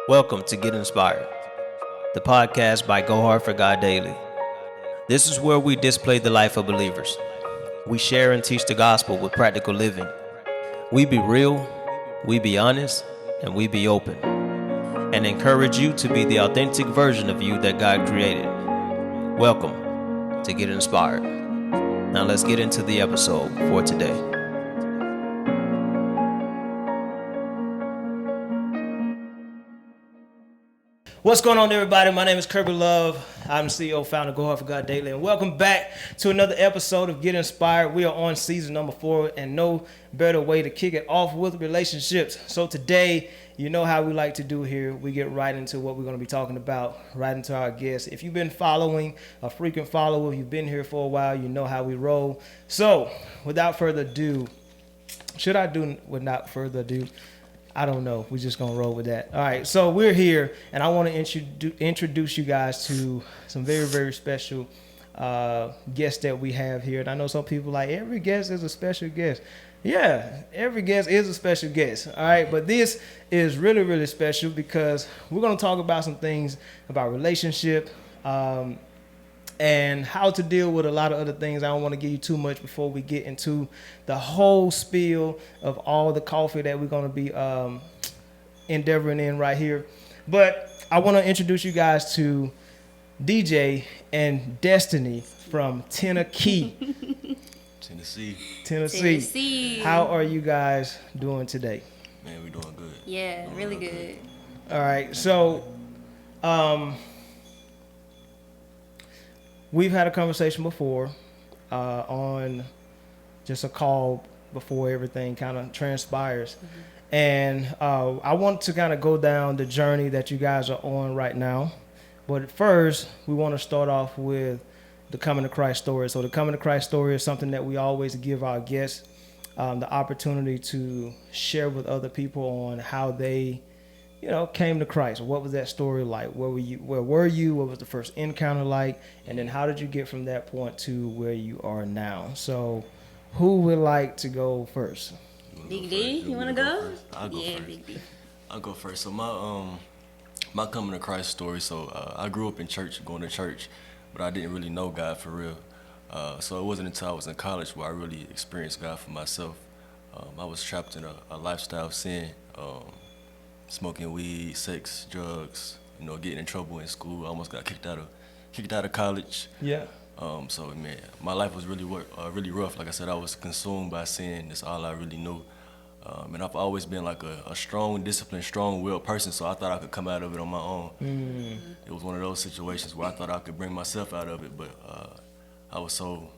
Welcome to Get Inspired, the podcast by Go Hard for God Daily. This is where we display the life of believers. We share and teach the gospel with practical living. We be real, we be honest, and we be open, and encourage you to be the authentic version of you that God created. Welcome to Get Inspired. Now let's get into the episode for today. What's going on, everybody? My name is Kirby Love. I'm the CEO, founder of Go Hard for God Daily, and welcome back to another episode of Get Inspired. We are on season number 4, and no better way to kick it off with relationships. So today, you know how we like to do here. We get right into what we're going to be talking about, right into our guests. If you've been following, a frequent follower, you've been here for a while, you know how we roll. So without further ado, I don't know. We're just going to roll with that. All right. So we're here, and I want to introduce you guys to some very, very special guests that we have here. And I know some people like, every guest is a special guest. Yeah, every guest is a special guest. All right. But this is really, really special because we're going to talk about some things about relationship, and how to deal with a lot of other things. I don't want to give you too much before we get into the whole spiel of all the coffee that we're going to be endeavoring in right here. But I want to introduce you guys to DJ and Destiny from Tennessee. Tennessee. How are you guys doing today? Man, we doing good. Yeah, really good. All right. So, we've had a conversation before on just a call before everything kind of transpires. Mm-hmm. And I want to kind of go down the journey that you guys are on right now. But first, we want to start off with the Coming to Christ story. So the Coming to Christ story is something that we always give our guests the opportunity to share with other people on how they came to Christ. What was that story like? Where were you? What was the first encounter like? And then how did you get from that point to where you are now? So who would like to go first? Big D, you want to go? I'll go first. Big D. I'll go first. So my coming to Christ story. So I grew up in church, going to church, but I didn't really know God for real. So it wasn't until I was in college where I really experienced God for myself. I was trapped in a lifestyle of sin. Smoking weed, sex, drugs, getting in trouble in school. I almost got kicked out of college. Yeah. So man, my life was really rough. Like I said, I was consumed by sin. That's all I really knew. And I've always been like a strong, disciplined, strong-willed person. So I thought I could come out of it on my own. Mm. It was one of those situations where I thought I could bring myself out of it, but I was so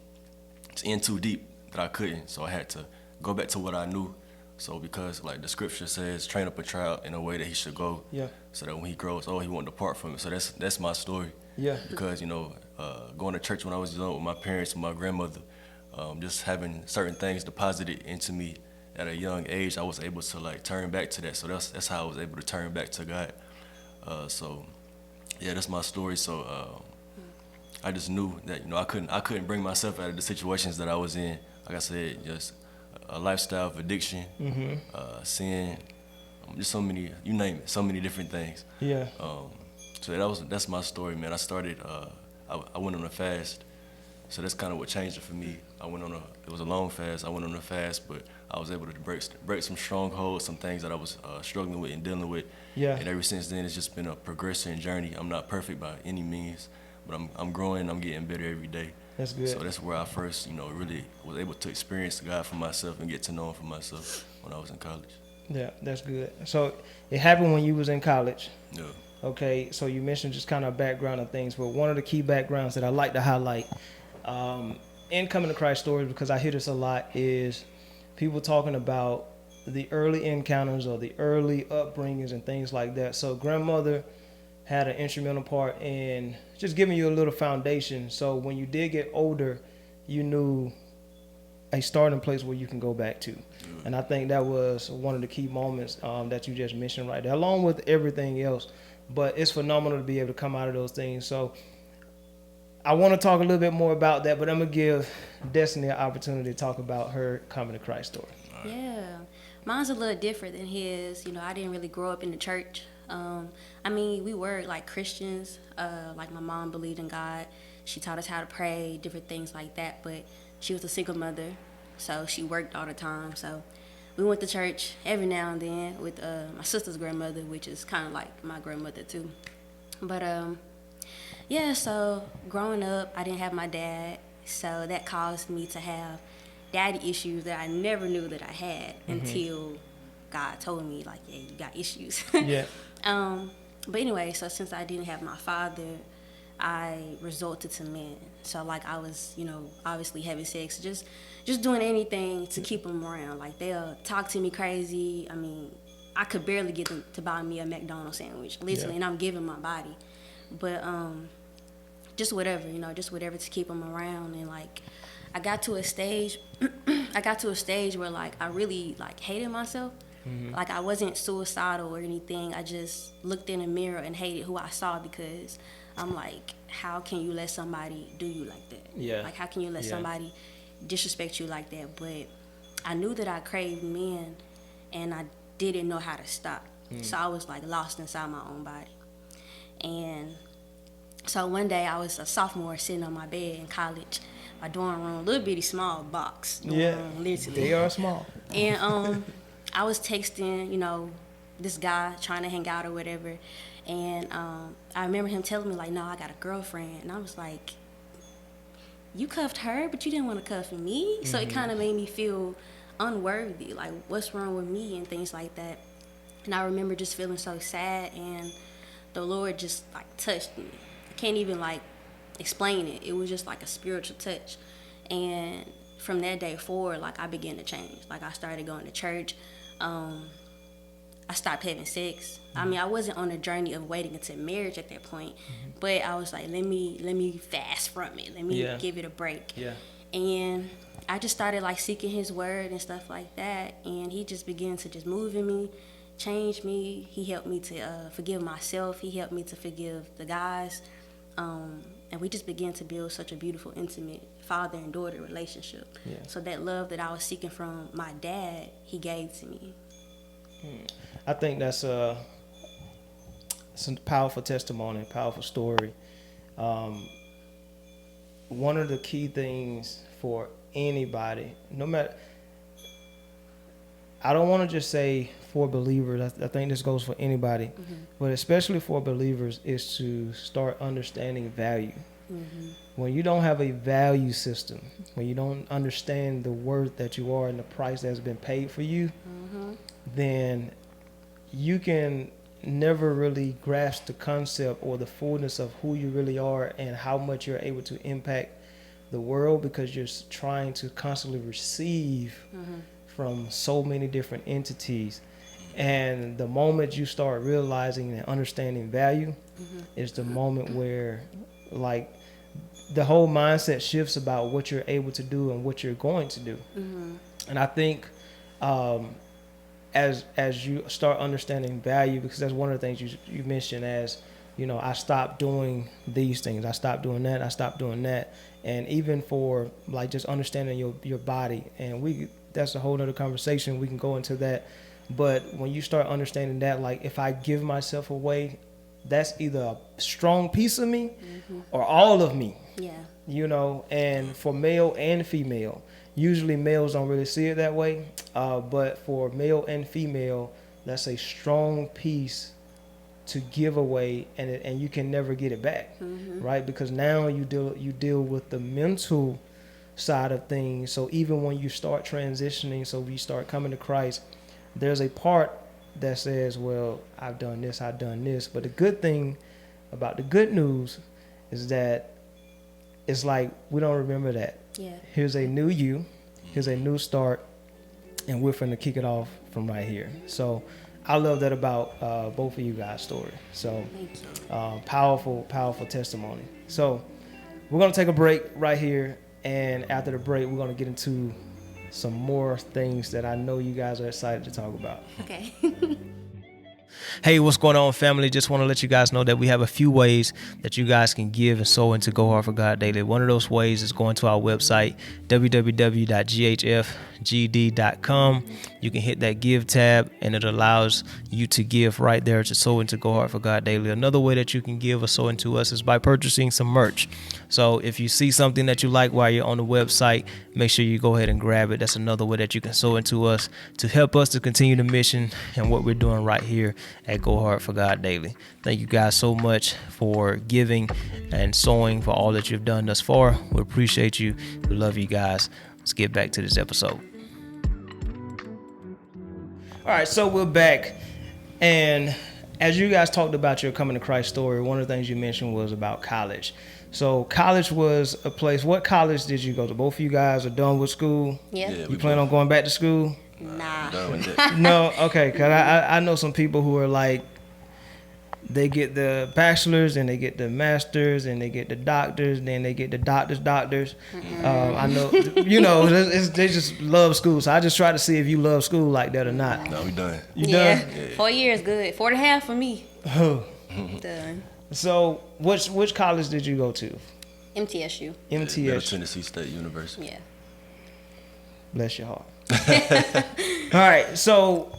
in too deep that I couldn't. So I had to go back to what I knew. So because like the scripture says, train up a child in a way that he should go. Yeah. So that when he grows, he won't depart from it. So that's my story. Yeah. Because going to church when I was young with my parents and my grandmother, just having certain things deposited into me at a young age, I was able to like turn back to that. So that's how I was able to turn back to God. So yeah, that's my story. So I just knew that I couldn't bring myself out of the situations that I was in. Like I said, just a lifestyle of addiction, sin, just so many, you name it, so many different things. Yeah. So that's my story, man. I started, I went on a fast, so that's kind of what changed it for me. It was a long fast. I went on a fast, but I was able to break some strongholds, some things that I was struggling with and dealing with. Yeah. And ever since then, it's just been a progressive journey. I'm not perfect by any means, but I'm growing. I'm getting better every day. That's good. So that's where I first, really was able to experience God for myself and get to know Him for myself when I was in college. Yeah, that's good. So it happened when you was in college. Yeah. Okay, so you mentioned just kind of background of things, but one of the key backgrounds that I like to highlight in Coming to Christ stories, because I hear this a lot, is people talking about the early encounters or the early upbringings and things like that. So grandmother had an instrumental part in just giving you a little foundation. So when you did get older, you knew a starting place where you can go back to. And I think that was one of the key moments that you just mentioned right there, along with everything else. But it's phenomenal to be able to come out of those things. So I want to talk a little bit more about that, but I'm going to give Destiny an opportunity to talk about her Coming to Christ story. Yeah. Mine's a little different than his. I didn't really grow up in the church. I mean, we were like Christians. Like my mom believed in God. She taught us how to pray, different things like that. But she was a single mother, so she worked all the time. So we went to church every now and then with my sister's grandmother, which is kind of like my grandmother too. But yeah, so growing up, I didn't have my dad, so that caused me to have daddy issues that I never knew that I had until God told me, like, yeah, you got issues. Yeah. But anyway, so since I didn't have my father, I resorted to men. So like I was, obviously having sex, just doing anything to keep them around. Like they'll talk to me crazy. I mean, I could barely get them to buy me a McDonald's sandwich, literally, and I'm giving my body. But just whatever, just whatever to keep them around. And like I got to a stage where like I really like hated myself. Like I wasn't suicidal or anything. I just looked in the mirror and hated who I saw, because I'm like, how can you let somebody do you like that? Yeah. Like how can you let somebody disrespect you like that? But I knew that I craved men, and I didn't know how to stop. So I was like lost inside my own body. And so one day I was a sophomore sitting on my bed in college, my dorm room, little bitty small box. Room, literally. They are small. And I was texting, this guy trying to hang out or whatever. And I remember him telling me, like, no, I got a girlfriend. And I was like, you cuffed her, but you didn't want to cuff me? So it kind of made me feel unworthy, like, what's wrong with me and things like that. And I remember just feeling so sad, and the Lord just, like, touched me. I can't even, like, explain it. It was just like a spiritual touch. And from that day forward, like, I began to change. Like, I started going to church. I stopped having sex. I mean, I wasn't on a journey of waiting until marriage at that point, but I was like, let me fast from it. Let me give it a break. Yeah. And I just started like seeking His word and stuff like that, and He just began to just move in me, change me. He helped me to forgive myself. He helped me to forgive the guys, and we just began to build such a beautiful, intimate father and daughter relationship. Yeah. So that love that I was seeking from my dad, He gave to me. I think that's a powerful testimony, powerful story. One of the key things for anybody, no matter, I don't want to just say for believers, I think this goes for anybody, but especially for believers, is to start understanding value. When you don't have a value system, when you don't understand the worth that you are and the price that's been paid for you, then you can never really grasp the concept or the fullness of who you really are and how much you're able to impact the world, because you're trying to constantly receive from so many different entities. And the moment you start realizing and understanding value is the moment where, like, the whole mindset shifts about what you're able to do and what you're going to do. And I think as you start understanding value, because that's one of the things you mentioned as, I stopped doing these things, I stopped doing that, I stopped doing that. And even for like just understanding your body, and that's a whole other conversation, we can go into that. But when you start understanding that, like, if I give myself away, that's either a strong piece of me or all of me. Yeah. And for male and female, usually males don't really see it that way. But for male and female, that's a strong piece to give away, and you can never get it back, right? Because now you deal with the mental side of things. So even when you start transitioning, so we start coming to Christ, there's a part that says, well, I've done this. But the good thing about the good news is that it's like we don't remember that. Yeah. Here's a new you. Here's a new start. And we're finna kick it off from right here. So I love that about both of you guys' story. So powerful testimony. So we're going to take a break right here. And after the break, we're going to get into some more things that I know you guys are excited to talk about. Okay. Hey, what's going on, family? Just want to let you guys know that we have a few ways that you guys can give and sow into Go Hard for God Daily. One of those ways is going to our website, www.ghfgd.com. You can hit that give tab, and it allows you to give right there to sow into Go Hard for God Daily. Another way that you can give or sow into us is by purchasing some merch. So if you see something that you like while you're on the website, make sure you go ahead and grab it. That's another way that you can sow into us to help us to continue the mission and what we're doing right here at Go Hard for God Daily. Thank you guys so much for giving and sowing, for all that you've done thus far. We appreciate you. We love you guys. Let's get back to this episode. All right, so we're back. And as you guys talked about your coming to Christ story, one of the things you mentioned was about college. So college was a place. What college did you go to? Both of you guys are done with school? Yeah. You plan on going back to school? Nah. No, okay, because I know some people who are like, they get the bachelor's and they get the master's and they get the doctors, then they get the doctors. I know, they just love school. So I just try to see if you love school like that or not. No, we done. You done? Yeah. 4 years, good. 4.5 for me. Oh. Done. So which college did you go to? MTSU. MTSU. Middle Tennessee State University. Yeah. Bless your heart. All right, so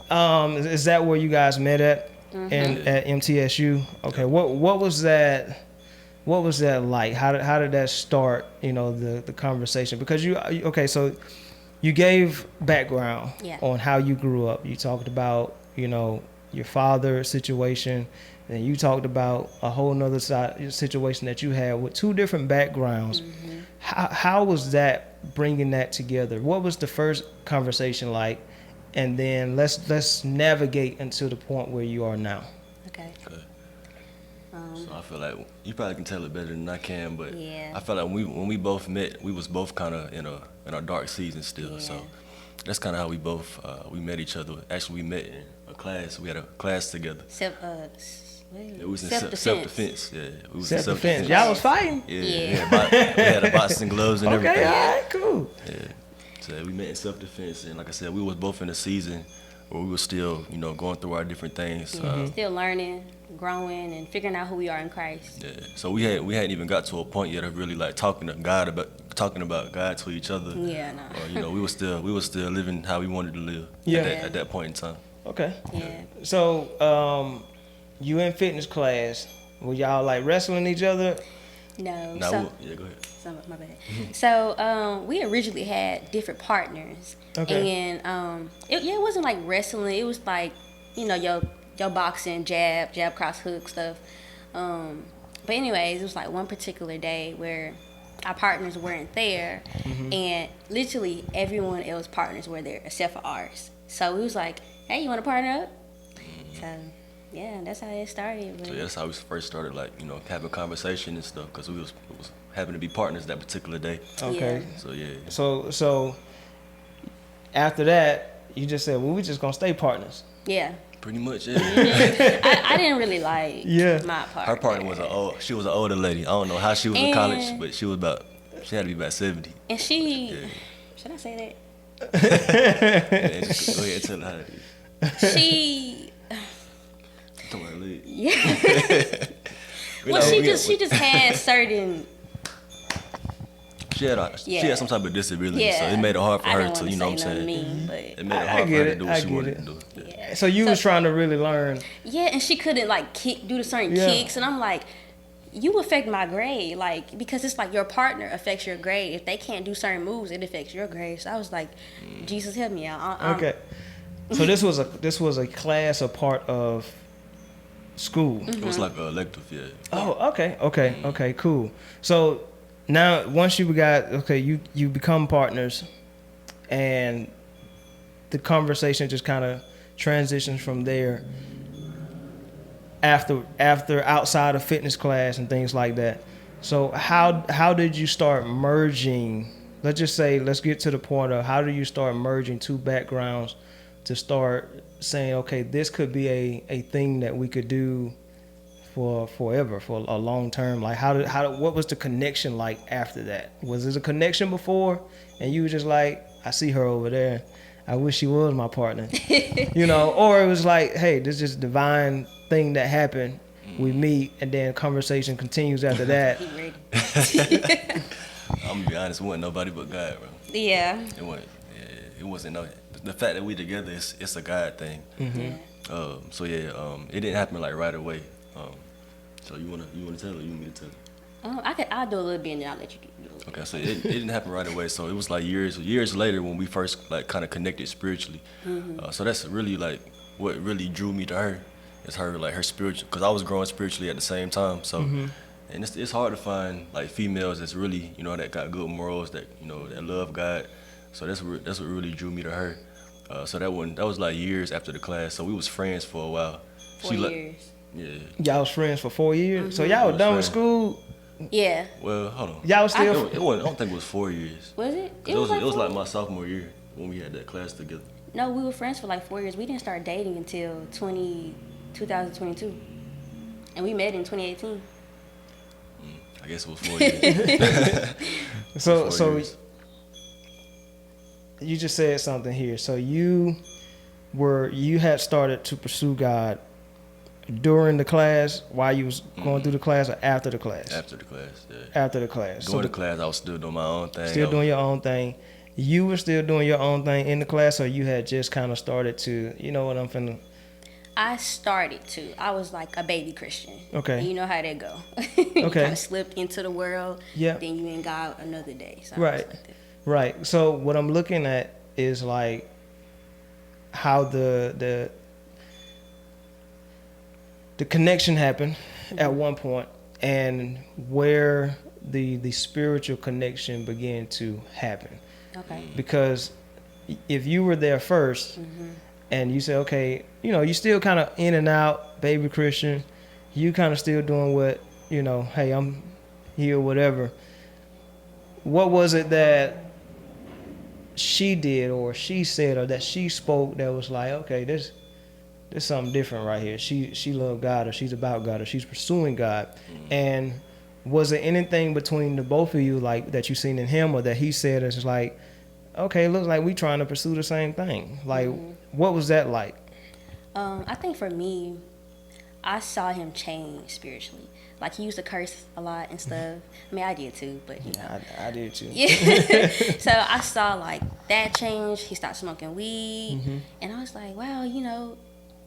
is that where you guys met at? And at MTSU? Okay, what was that? What was that like? How did that start? The conversation, because so you gave background on how you grew up. You talked about your father's situation, and you talked about a whole nother situation that you had with two different backgrounds. How was that, bringing that together? What was the first conversation like? And then let's navigate until the point where you are now. Okay. So I feel like you probably can tell it better than I can, but Yeah. I feel like when we both met, we was both kind of in our dark season still. Yeah. So that's kind of how we both we met each other. Actually, we met in a class. We had a class together. It was in self-defense. Yeah, we was in Self-defense. Y'all was fighting? Yeah. Yeah. We had the boxing gloves and everything. Okay, all right, cool. Yeah. So we met in self-defense, and like I said, we was both in a season where we were still, going through our different things. Still learning, growing, and figuring out who we are in Christ. Yeah. So we hadn't even got to a point yet of really like talking about God to each other. Yeah, no. Or, we were still living how we wanted to live. Yeah. At that point in time. Okay. Yeah. So you in fitness class? Were y'all like wrestling each other? No. Now, So, go ahead. my bad. So we originally had different partners. Okay. And it wasn't like wrestling. It was like, your boxing, jab, cross hook stuff. But anyways, it was like one particular day where our partners weren't there, and literally everyone else's partners were there except for ours. So we was like, hey, you want to partner up? So yeah, that's how it started. So yeah, that's how we first started, like, having conversation and stuff, because we was having to be partners that particular day. Okay. Yeah. So yeah. So after that, you just said, well, we just gonna stay partners. Yeah. Pretty much, yeah. I didn't really like my partner. Her partner was an older lady. I don't know how she was in college, but she had to be about 70. And she, should I say that? Yeah, just go ahead and tell her how it is. She, Come on, leave. yeah. Well, she just had certain. She had some type of disability, so it made it hard for her to, know what I'm saying? Mean, It made it hard for her to do what she wanted to do. Yeah. So you was trying to really learn. Yeah, and she couldn't like do the certain kicks, and I'm like, you affect my grade, like, because it's like your partner affects your grade. If they can't do certain moves, it affects your grade. So I was like, Jesus help me out. Okay. So this was a class, a part of school. It was like an elective, yeah. Oh, okay, cool. So now once you you become partners, and the conversation just kind of transitions from there. After outside of fitness class and things like that. So how did you start merging? Let's get to the point of how do you start merging two backgrounds to start saying, okay, this could be a thing that we could do for forever, for a long term. Like what was the connection like after that? Was there a connection before and you were just like, I see her over there, I wish she was my partner. You know, or it was like, hey, this is just divine thing that happened. We meet, and then conversation continues after that. He ready. I'm gonna be honest, it wasn't nobody but God, bro. Yeah. It wasn't. Yeah, it wasn't no. The fact that we together, it's a God thing. Yeah. So yeah, it didn't happen like right away. So you wanna tell her? You want me to tell her? I'll do a little bit and then I'll let you do it. Okay, so it didn't happen right away. So it was like years later when we first like kind of connected spiritually. So that's really like what really drew me to her. Is her like her spiritual, because I was growing spiritually at the same time. So and it's hard to find like females that's really, you know, that got good morals, that, you know, that love God. So that's what really drew me to her. So that was like years after the class. So we was friends for a while. 4 years. Yeah. Y'all was friends for 4 years. So y'all were done with school. Yeah. Well, hold on. Y'all was still. It wasn't, I don't think it was 4 years. Was it? It was like my sophomore year when we had that class together. No, we were friends for like 4 years. We didn't start dating until 2022. And we met in 2018. I guess it was 4 years. So 4 years. You just said something here. So you had started to pursue God during the class, while you was going through the class, or after the class? After the class, yeah. After the class. During the class, I was still doing my own thing. Still doing your own thing. You were still doing your own thing in the class, or you had just kind of started to, you know what I'm finna. I started to. I was like a baby Christian. Okay. And you know how that go. You Okay. kind of slipped into the world. Yeah. Then you in God another day. So Right. I was like that. Right. So what I'm looking at is like how the connection happened at one point, and where the spiritual connection began to happen. Okay. Because if you were there first, and you say, okay, you know, you still kind of in and out, baby Christian, you kind of still doing what, you know, hey, I'm here, whatever. What was it that she did, or she said, or that she spoke that was like, okay, there's something different right here. She loved God, or she's about God, or she's pursuing God. And was there anything between the both of you, like, that you seen in him, or that he said is like, okay, it looks like we trying to pursue the same thing? Like, what was that like? I think for me, I saw him change spiritually. Like, he used to curse a lot and stuff. I mean, I did too, but you know. I did too. Yeah. So I saw like that change. He stopped smoking weed, and I was like, wow, you know,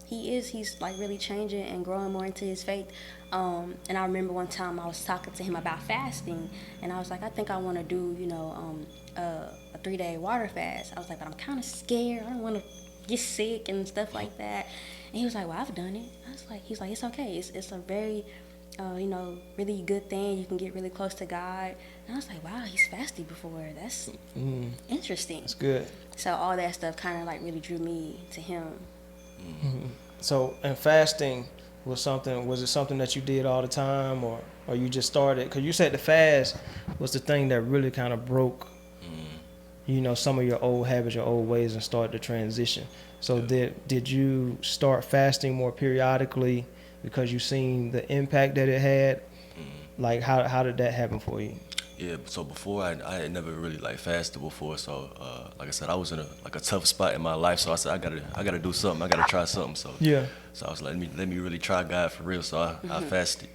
he's like really changing and growing more into his faith. And I remember one time I was talking to him about fasting, and I was like, I think I want to do, you know, a 3-day water fast. I was like, but I'm kind of scared. I don't want to get sick and stuff like that. And he was like, well, I've done it. He's like, it's okay. It's a very, you know, really good thing. You can get really close to God. And I was like, wow, he's fasted before. That's interesting. That's good. So all that stuff kind of like really drew me to him. So, and fasting was it something that you did all the time, or you just started? Because you said the fast was the thing that really kind of broke, you know, some of your old habits, your old ways, and started to transition. So did you start fasting more periodically because you seen the impact that it had? Like, how did that happen for you? Yeah, so before I had never really like fasted before. So like I said, I was in a tough spot in my life. So I said I gotta do something. I gotta try something. So Yeah. So I was like, let me really try God for real. So I fasted,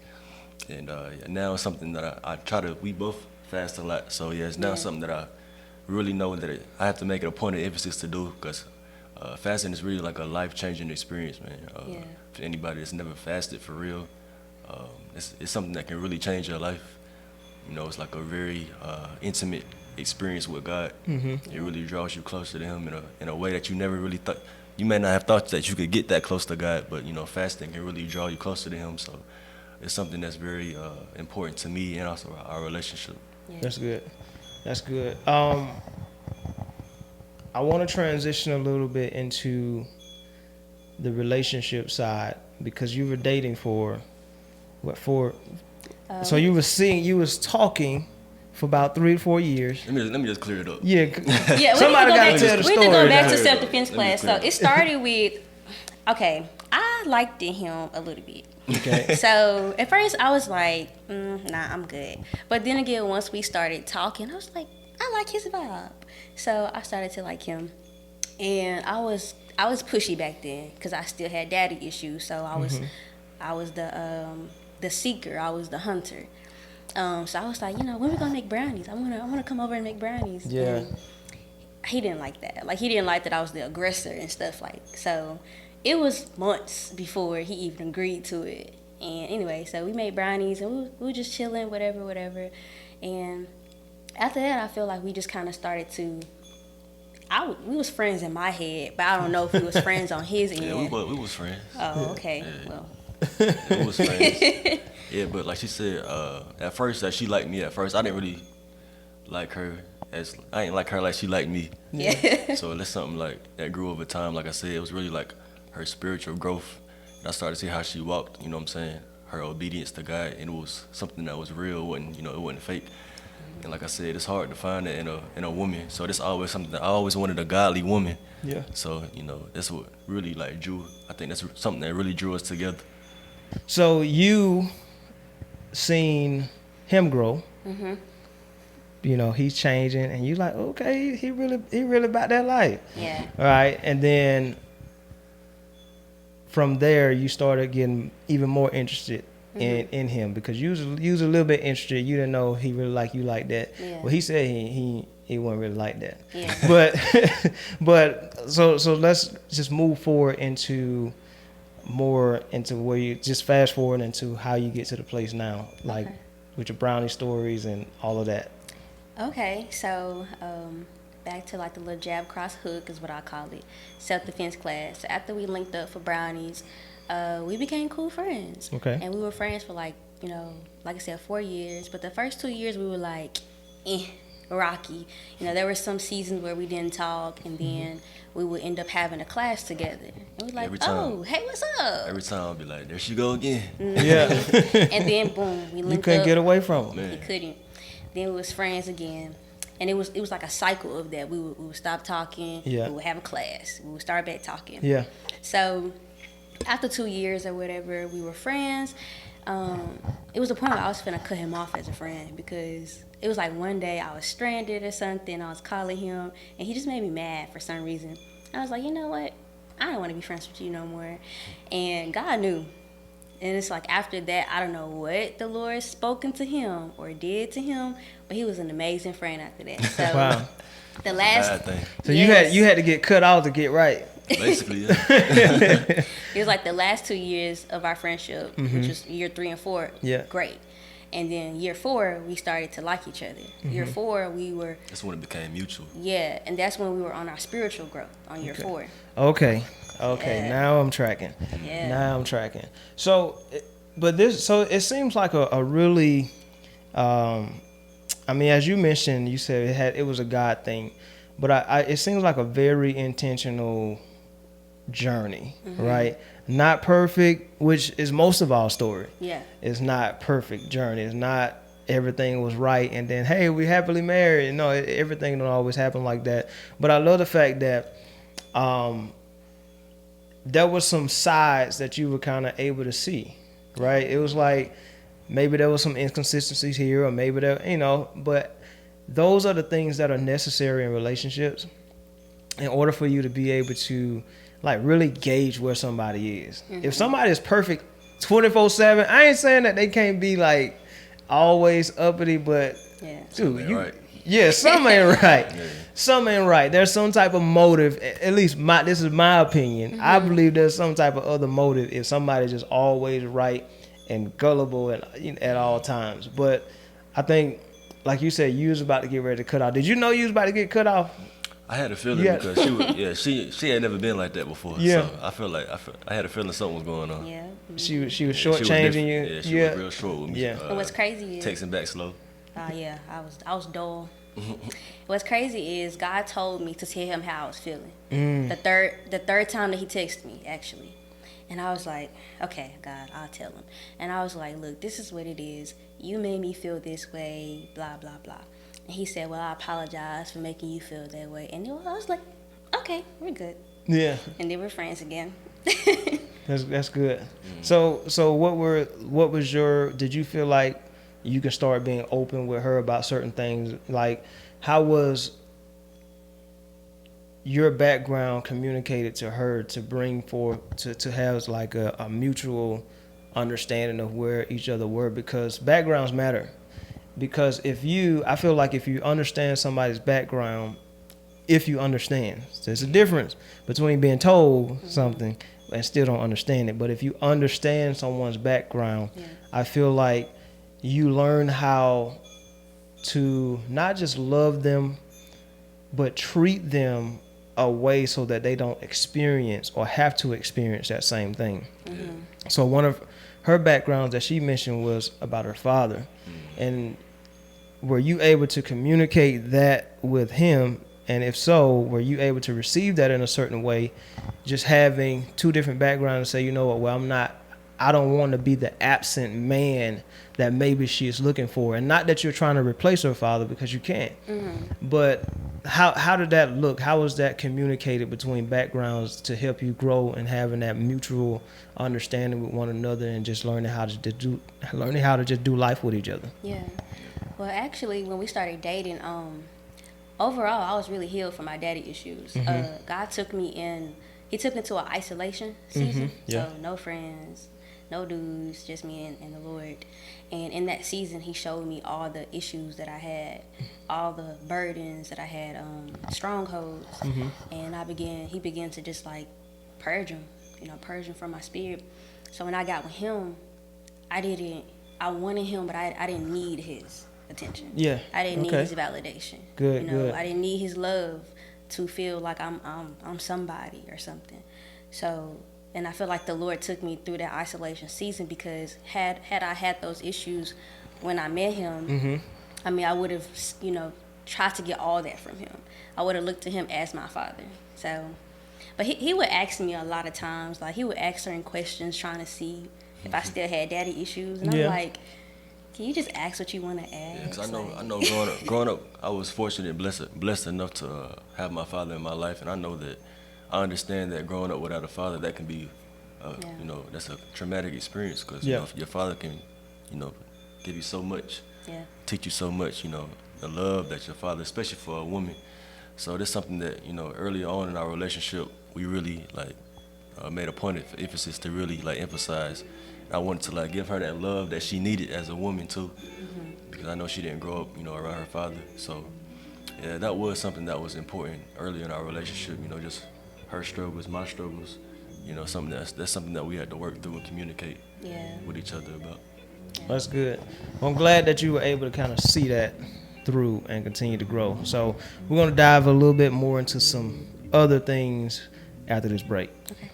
and now it's something that I try to. We both fast a lot. So yeah, it's now something that I really know that I have to make it a point of emphasis to do, because fasting is really like a life-changing experience, man. For anybody that's never fasted for real, it's something that can really change your life. You know, it's like a very intimate experience with God. It really draws you closer to Him in a way that you never really thought. You may not have thought that you could get that close to God, but you know, fasting can really draw you closer to Him. So it's something that's very important to me and also our relationship. Yeah. That's good. That's good. I want to transition a little bit into the relationship side, because you were dating for what, so you was talking for about 3 or 4 years. Let me just clear it up. Yeah. Yeah, Somebody got to tell the story. We need to go back to now. self-defense class. So it started with, okay, I liked him a little bit. Okay. So at first I was like, nah, I'm good. But then again, once we started talking, I was like, I like his vibe. So I started to like him. And I was pushy back then because I still had daddy issues. So I was the seeker. I was the hunter. So I was like, when we gonna make brownies? I wanna come over and make brownies. Yeah. And he didn't like that. Like, he didn't like that I was the aggressor and stuff. Like, so it was months before he even agreed to it. And anyway, so we made brownies and we were just chilling, whatever. And after that, I feel like we just kind of started to. We was friends in my head, but I don't know if we was friends on his end. Yeah, we was friends. Oh, okay. Yeah. Well. Yeah, we was friends. Yeah, but like she said, at first that she liked me. At first, I didn't really like her I ain't like her like she liked me. Yeah. So that's something like that grew over time. Like I said, it was really like her spiritual growth. And I started to see how she walked. You know what I'm saying? Her obedience to God, and it was something that was real. It wasn't fake. And like I said, it's hard to find that in a woman. So that's always something that I always wanted, a godly woman. Yeah. So that's what really like drew. I think that's something that really drew us together. So you seen him grow. Mm-hmm. He's changing, and you like, okay, he really about that life. Yeah. All right, and then from there you started getting even more interested in him because you was a little bit interested. You didn't know he really liked you like that. Yeah. Well, he said he wasn't really like that. Yeah. But so let's just move forward into where you just fast forward into how you get to the place now, like with your brownie stories and all of that. Okay, so back to like the little jab cross hook is what I call it, self-defense class. So after we linked up for brownies, we became cool friends. Okay. And we were friends for like I said, 4 years. But the first 2 years we were like, rocky. There were some seasons where we didn't talk, and then we would end up having a class together. And we were like, oh, hey, what's up? Every time I'd be like, there she go again. Yeah. And then boom, we linked up. You couldn't get away from him. Man. We couldn't. Then we was friends again. And it was like a cycle of that. We would stop talking. Yeah. We would have a class. We would start back talking. Yeah. So after 2 years or whatever, we were friends. It was a point where I was finna cut him off as a friend because it was like one day I was stranded or something. I was calling him, and he just made me mad for some reason. I was like, you know what? I don't want to be friends with you no more. And God knew. And it's like after that, I don't know what the Lord spoken to him or did to him, but he was an amazing friend after that. So Wow. the last Bad thing. So yes. you had to get cut off to get right. Basically, yeah. It was like the last 2 years of our friendship, which was year 3 and 4. Yeah. Great. And then year 4, we started to like each other. Year 4, we were. That's when it became mutual. Yeah, and that's when we were on our spiritual growth on year 4. Okay. Yeah. Now I'm tracking. Yeah. Now I'm tracking. So, it seems like a really, as you mentioned, you said it was a God thing, but it seems like a very intentional journey, right? Not perfect, which is most of our story. Yeah. It's not perfect journey. It's not everything was right and then, hey, we happily married. No, everything don't always happen like that. But I love the fact that there was some sides that you were kind of able to see, right? It was like maybe there was some inconsistencies here or maybe there, but those are the things that are necessary in relationships in order for you to be able to like really gauge where somebody is. If somebody is perfect 24/7, I ain't saying that they can't be like always uppity, but Yeah. dude, Right. yeah, something ain't right. Yeah. Something ain't right. There's some type of motive. At least this is my opinion. I believe there's some type of other motive if somebody's just always right and gullible at all times. But I think, like you said, you was about to get ready to cut off. Did you know you was about to get cut off? I had a feeling Yeah. because she had never been like that before. Yeah. So I had a feeling something was going on. Yeah. She was Yeah, shortchanging you. Yeah, she was real short with me. Yeah. And what's crazy is Texting back slow. yeah, I was dull. What's crazy is God told me to tell him how I was feeling. The third time that he texted me, actually. And I was like, okay, God, I'll tell him. And I was like, look, this is what it is. You made me feel this way, blah, blah, blah. And he said, well, I apologize for making you feel that way. And I was like, okay, we're good. Yeah. And then we're friends again. That's good. So did you feel like you can start being open with her about certain things? Like, how was your background communicated to her to bring forth to have like a mutual understanding of where each other were, because backgrounds matter. Because I feel like if you understand somebody's background, if you understand, so there's a difference between being told something and still don't understand it. But if you understand someone's background, I feel like you learn how to not just love them, but treat them a way so that they don't experience or have to experience that same thing. So one of her backgrounds that she mentioned was about her father. And were you able to communicate that with him? And if so, were you able to receive that in a certain way, just having two different backgrounds and say, you know what, well, I don't want to be the absent man that maybe she is looking for. And not that you're trying to replace her father, because you can't. But how did that look? How was that communicated between backgrounds to help you grow and having that mutual understanding with one another and just learning how to just do life with each other? Yeah. Well, actually, when we started dating, overall, I was really healed from my daddy issues. God took me into an isolation season. So no friends, no dudes, just me and the Lord. And in that season, he showed me all the issues that I had, all the burdens that I had, strongholds. And he began to just like purge them from my spirit. So when I got with him, I wanted him, but I didn't need his attention. I didn't need his validation. Good. I didn't need his love to feel like I'm somebody or something. So, and I feel like the Lord took me through that isolation season, because had I had those issues when I met him, I mean, I would have, tried to get all that from him. I would have looked to him as my father. So, but he would ask me a lot of times, like he would ask certain questions trying to see if I still had daddy issues. And I'm like, can you just ask what you want to ask? Yeah, because I know growing up, I was fortunate and blessed enough to have my father in my life. And I understand that growing up without a father, that can be, that's a traumatic experience, because your father can, give you so much, teach you so much, the love that your father, especially for a woman. So that's something that, early on in our relationship, we really made a point of emphasis to really emphasize. I wanted to give her that love that she needed as a woman too, because I know she didn't grow up, around her father. So yeah, that was something that was important early in our relationship. Just her struggles, my struggles. Something that's something that we had to work through and communicate with each other about. That's good. Well, I'm glad that you were able to kind of see that through and continue to grow. So we're going to dive a little bit more into some other things after this break. Okay.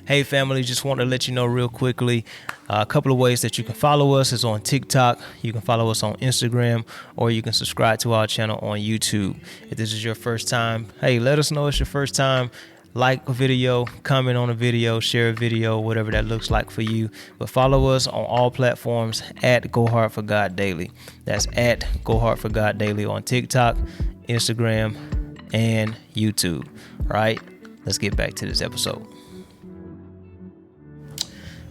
Hey family, just want to let you know real quickly, a couple of ways that you can follow us is on TikTok. You can follow us on Instagram, or you can subscribe to our channel on YouTube. If this is your first time, hey, let us know it's your first time. Like a video, comment on a video, share a video, whatever that looks like for you. But follow us on all platforms at Go Hard for God Daily. That's at Go Hard for God Daily on TikTok, Instagram, and YouTube. All right, let's get back to this episode.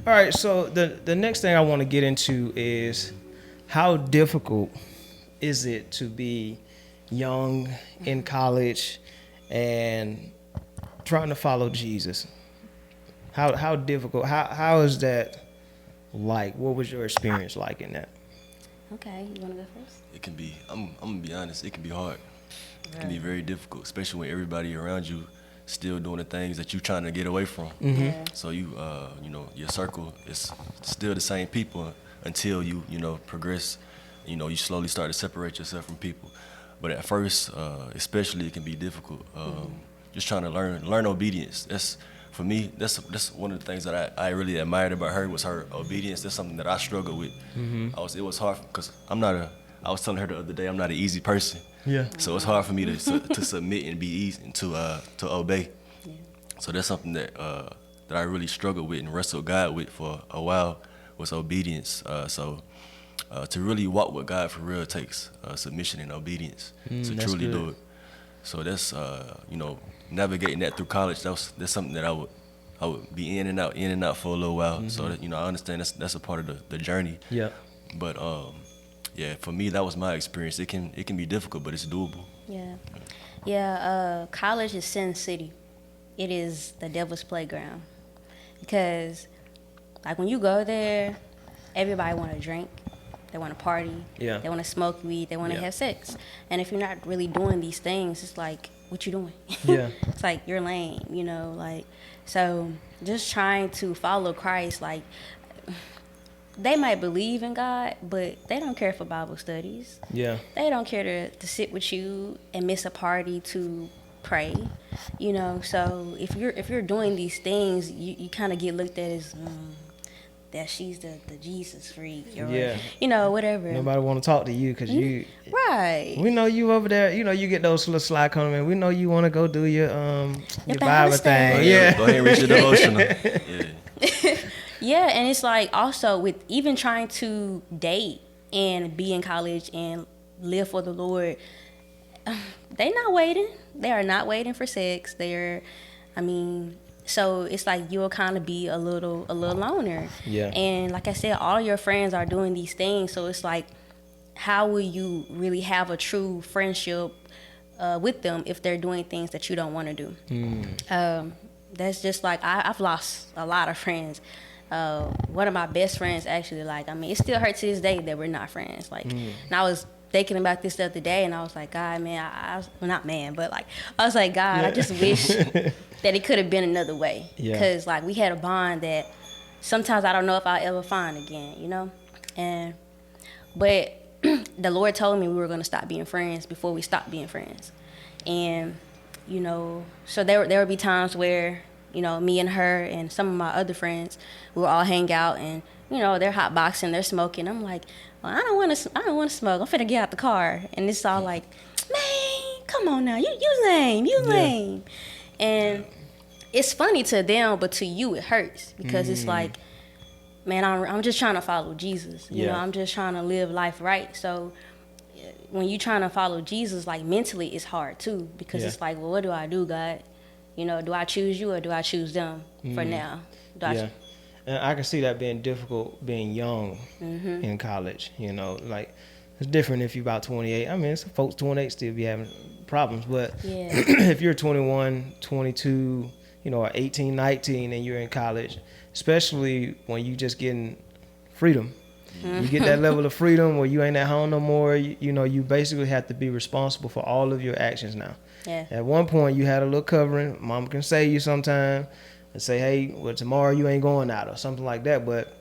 All right, so the next thing I want to get into is how difficult is it to be young in college and trying to follow Jesus? How difficult? How is that like? What was your experience like in that? Okay, you want to go first? It can be. I'm gonna be honest. It can be hard. It can be very difficult, especially when everybody around you still doing the things that you're trying to get away from. So your circle is still the same people until you progress. You slowly start to separate yourself from people. But at first, especially, it can be difficult. Just trying to learn obedience. That's for me. That's one of the things that I really admired about her, was her obedience. That's something that I struggled with. It was hard because I was telling her the other day, I'm not an easy person. So it's hard for me to submit and be easy and to obey. So that's something that I really struggled with and wrestled God with for a while, was obedience. So to really walk with God for real takes submission and obedience to truly good. do it. So that's navigating that through college. That's something that I would be in and out for a little while. So that, I understand that's a part of the journey. Yeah. But for me, that was my experience. It can be difficult, but it's doable. College is Sin City. It is the devil's playground because, like, when you go there, everybody want to drink, they want to party, Yeah. they want to smoke weed, they want to Yeah. have sex, and if you're not really doing these things, it's like, what you doing? Yeah. It's like you're lame, like. So just trying to follow Christ, like, they might believe in God, but they don't care for Bible studies. Yeah. They don't care to sit with you and miss a party to pray, So if you're doing these things, you kind of get looked at as that she's the Jesus freak, or whatever. Nobody want to talk to you because you. Right. We know you over there. You get those little slide coming in. We know you want to go do your Bible Bible study. thing. Yeah. Go ahead and reach your devotional. Yeah. Yeah, and it's like also with even trying to date and be in college and live for the Lord, they not waiting. They are not waiting for sex. So it's like you'll kind of be a little loner. Yeah. And like I said, all your friends are doing these things, so it's like, how will you really have a true friendship with them if they're doing things that you don't want to do? That's just like I've lost a lot of friends. One of my best friends actually, it still hurts to this day that we're not friends. And I was thinking about this the other day, and I was like, God, man, I was like, God, I just wish that it could have been another way. Because we had a bond that sometimes I don't know if I'll ever find again, But the Lord told me we were going to stop being friends before we stopped being friends. And, so there would be times where, me and her and some of my other friends, we would all hang out and, they're hot boxing, they're smoking. I'm like, well, I don't want to smoke. I'm finna get out the car. And it's all like, man, come on now. You lame. And it's funny to them, but to you it hurts because it's like, man, I'm just trying to follow Jesus. I'm just trying to live life right. So when you're trying to follow Jesus, mentally it's hard too, because it's like, well, what do I do, God? Do I choose you or do I choose them for now? And I can see that being difficult being young in college. It's different if you're about 28. Some folks 28 still be having problems, but if you're 21, 22, or 18, 19 and you're in college, especially when you just getting freedom. You get that level of freedom where you ain't at home no more. You basically have to be responsible for all of your actions now. Yeah. At one point, you had a little covering. Mom can say you sometime and say, hey, well, tomorrow you ain't going out or something like that. But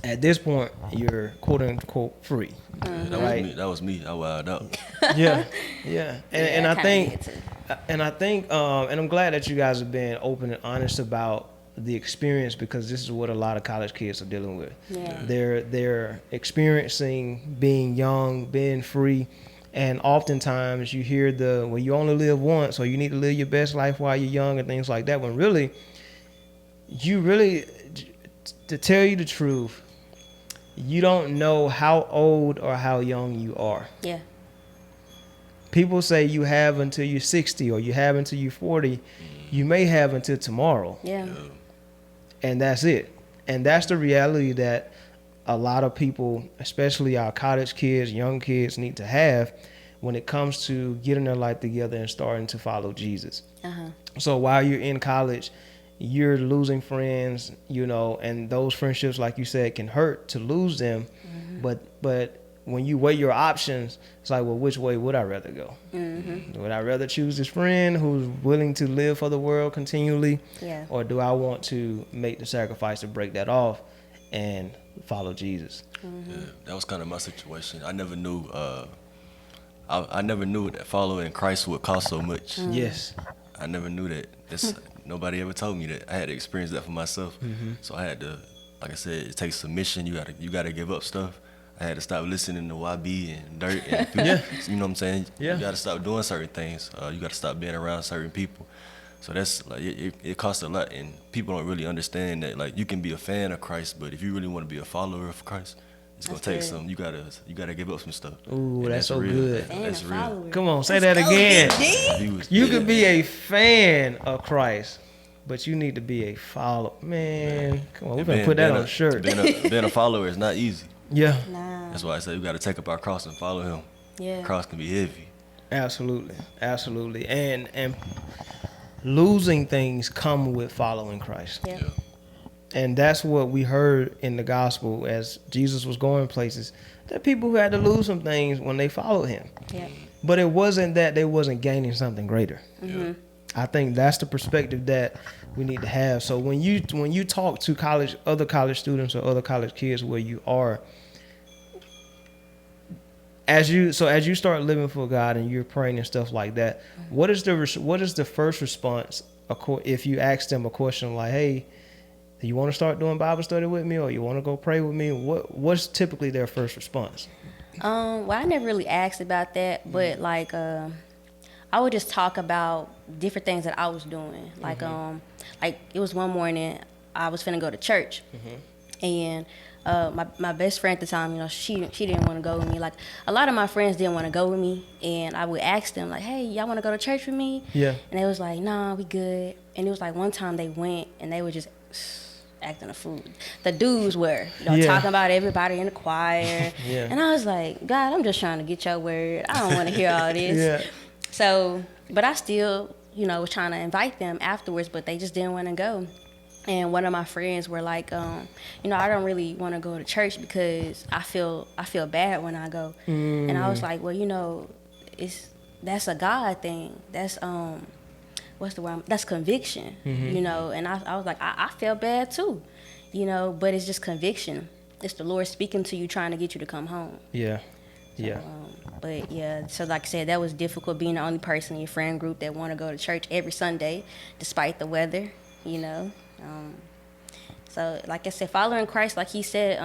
at this point, you're quote unquote free. Yeah, that was me. I wild out. Yeah. And I think, and I'm glad that you guys have been open and honest about the experience, because this is what a lot of college kids are dealing with. They're experiencing being young, being free, and oftentimes you hear well, you only live once, or you need to live your best life while you're young and things like that, when really, to tell you the truth, you don't know how old or how young you are. Yeah. People say you have until you're 60 or you have until you're 40. You may have until tomorrow. Yeah. And that's it. And that's the reality that a lot of people, especially our college kids, young kids, need to have when it comes to getting their life together and starting to follow Jesus. So while you're in college, you're losing friends, and those friendships, like you said, can hurt to lose them. But when you weigh your options, it's like, well, which way would I rather go? Would I rather choose this friend who's willing to live for the world continually? Yeah. Or do I want to make the sacrifice to break that off and follow Jesus? Yeah, that was kind of my situation. I never knew I never knew that following Christ would cost so much. Yes. I never knew that. Nobody ever told me that. I had to experience that for myself. So I had to, like I said, it takes submission. You gotta give up stuff. I had to stop listening to YB and Dirt and people. You know what I'm saying? Yeah. You gotta stop doing certain things. You gotta stop being around certain people. So that's like it costs a lot, and people don't really understand that. Like, you can be a fan of Christ, but if you really want to be a follower of Christ, it's gonna take some. You gotta give up some stuff. Ooh, that's so real. good. That's real. Come on, say that again. You could be a fan of Christ, but you need to be a follower. Man, come on, we're gonna put that on a shirt. Being a follower is not easy. Yeah. Nah. That's why I say we gotta take up our cross and follow Him. Yeah. The cross can be heavy. Absolutely. And losing things come with following Christ. Yeah. And that's what we heard in the gospel as Jesus was going places. There are people who had to lose some things when they followed him. Yeah. But it wasn't that they wasn't gaining something greater. Mm-hmm. I think that's the perspective that we need to have. So when you talk to other college students or other college kids where you are, as you start living for God and you're praying and stuff like that, what is the first response if you ask them a question like, "Hey, do you want to start doing Bible study with me, or you want to go pray with me?" What's typically their first response? Well, I never really asked about that, but like I would just talk about different things that I was doing. Like like it was one morning I was finna go to church, and my best friend at the time, you know, she didn't want to go with me. Like a lot of my friends didn't want to go with me, and I would ask them like, "Hey, y'all want to go to church with me?" Yeah. And they was like, "Nah, we good." And it was like one time they went and they were just acting a fool. The dudes were, you know, talking about everybody in the choir. Yeah. And I was like, God, I'm just trying to get your word. I don't want to hear all this. Yeah. So, but I still, you know, was trying to invite them afterwards, but they just didn't want to go. And one of my friends were like, you know, I don't really want to go to church because I feel bad when I go. And I was like, well, you know, that's a God thing. That's what's the word? That's conviction, you know. And I was like, I feel bad too, you know, but it's just conviction. It's the Lord speaking to you, trying to get you to come home. Yeah. So, Yeah. But yeah, so like I said, that was difficult being the only person in your friend group that want to go to church every Sunday, despite the weather, you know. So like I said, following Christ, like he said,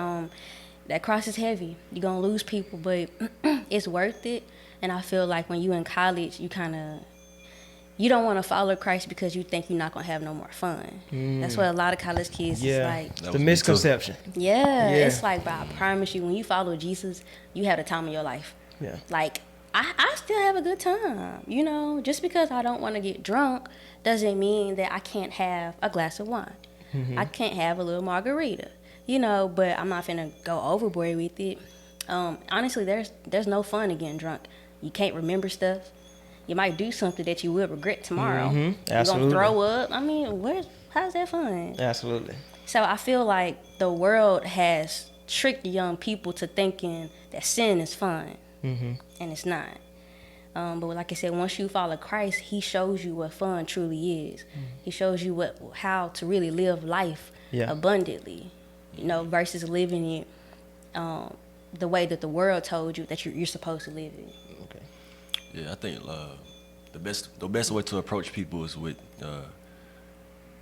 that cross is heavy. You're going to lose people, but it's worth it. And I feel like when you in college, you don't want to follow Christ because you think you're not going to have no more fun. That's what a lot of college kids is like. The misconception. Yeah, it's like, but I promise you, when you follow Jesus, you have the time of your life. Yeah. Like, I still have a good time, you know. Just because I don't want to get drunk doesn't mean that I can't have a glass of wine. I can't have a little margarita, you know, but I'm not finna go overboard with it. Honestly, there's no fun in getting drunk. You can't remember stuff. You might do something that you will regret tomorrow. You're going to throw up. I mean, how's that fun? Absolutely. So I feel like the world has tricked young people to thinking that sin is fun, and it's not. But like I said, once you follow Christ, he shows you what fun truly is. He shows you how to really live life abundantly, you know, versus living it the way that the world told you that you're supposed to live it. Okay. Yeah, I think the best way to approach people is with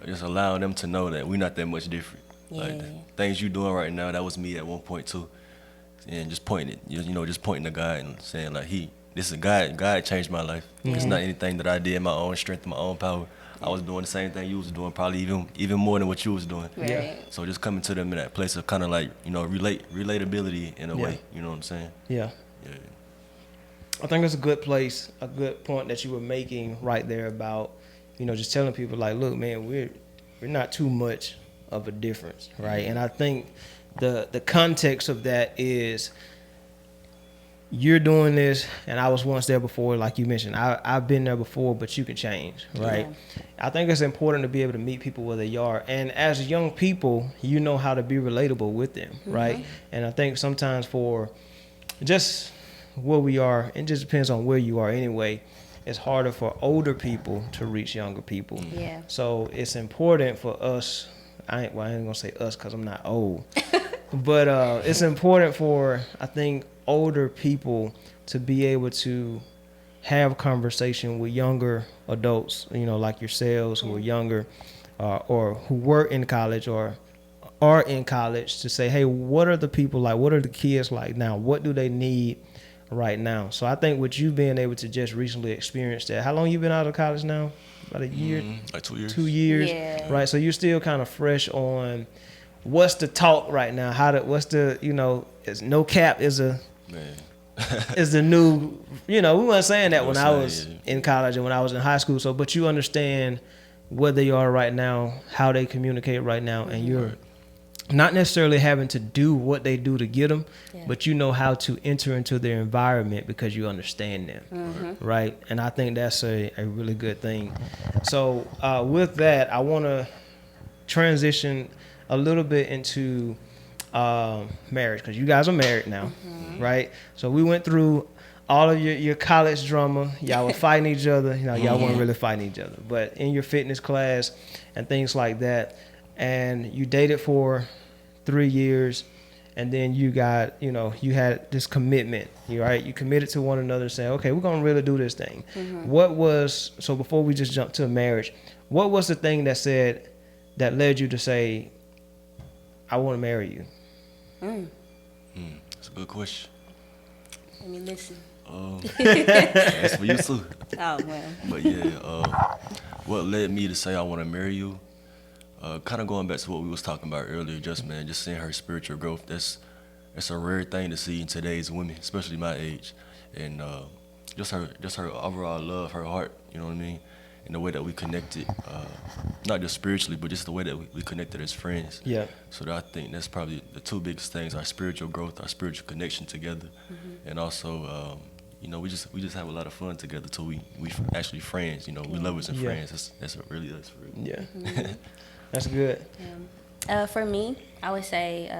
just allowing them to know that we're not that much different. Yeah. Like the things you're doing right now, that was me at one point too, and just pointing to God and saying like, this is God. God changed my life. It's not anything that I did in my own strength, my own power. I was doing the same thing you was doing, probably even more than what you was doing. Right. Yeah. So just coming to them in that place of kind of like, you know, relatability in a way. You know what I'm saying? Yeah. Yeah. I think it's a good point that you were making right there about, you know, just telling people like, look, man, we're not too much of a difference, right? And I think the context of that is you're doing this, and I was once there before, like you mentioned. I've been there before, but you can change, right? Yeah. I think it's important to be able to meet people where they are. And as young people, you know how to be relatable with them, right? And I think sometimes for just where we are, it just depends on where you are anyway, it's harder for older people to reach younger people. Yeah. So it's important for us, I ain't gonna say us because I'm not old, but it's important for, I think, older people to be able to have conversation with younger adults, you know, like yourselves who are younger or who were in college or are in college, to say, hey, what are the people like? What are the kids like now? What do they need right now? So I think with you being able to just recently experience that, how long you been out of college now? About a year? Like 2 years. 2 years, Yeah. right? So you're still kind of fresh on what's the talk right now? What's the, you know, is no cap is the new, you know, we weren't saying that when I was in college and when I was in high school. So, but you understand where they are right now, how they communicate right now, and you're not necessarily having to do what they do to get them, Yeah. but you know how to enter into their environment because you understand them, right? And I think that's a really good thing. So with that, I want to transition a little bit into marriage, because you guys are married now, right? So we went through all of your college drama. Y'all were fighting each other. Y'all weren't really fighting each other, but in your fitness class and things like that. And you dated for 3 years, and then you got, you had this commitment, right? You committed to one another, saying, okay, we're going to really do this thing. So before we just jump to marriage, what was the thing that led you to say, I want to marry you? That's a good question. Let me listen. That's for you too. Oh, well. But yeah, what led me to say I want to marry you? Kind of going back to what we was talking about earlier, just seeing her spiritual growth. That's a rare thing to see in today's women, especially my age, and just her overall love, her heart. You know what I mean? And the way that we connected, not just spiritually, but just the way that we connected as friends. Yeah. So I think that's probably the two biggest things: our spiritual growth, our spiritual connection together, and also, we just have a lot of fun together too. We actually friends. We lovers and friends. That's really us for real. Yeah. That's good. For me, I would say,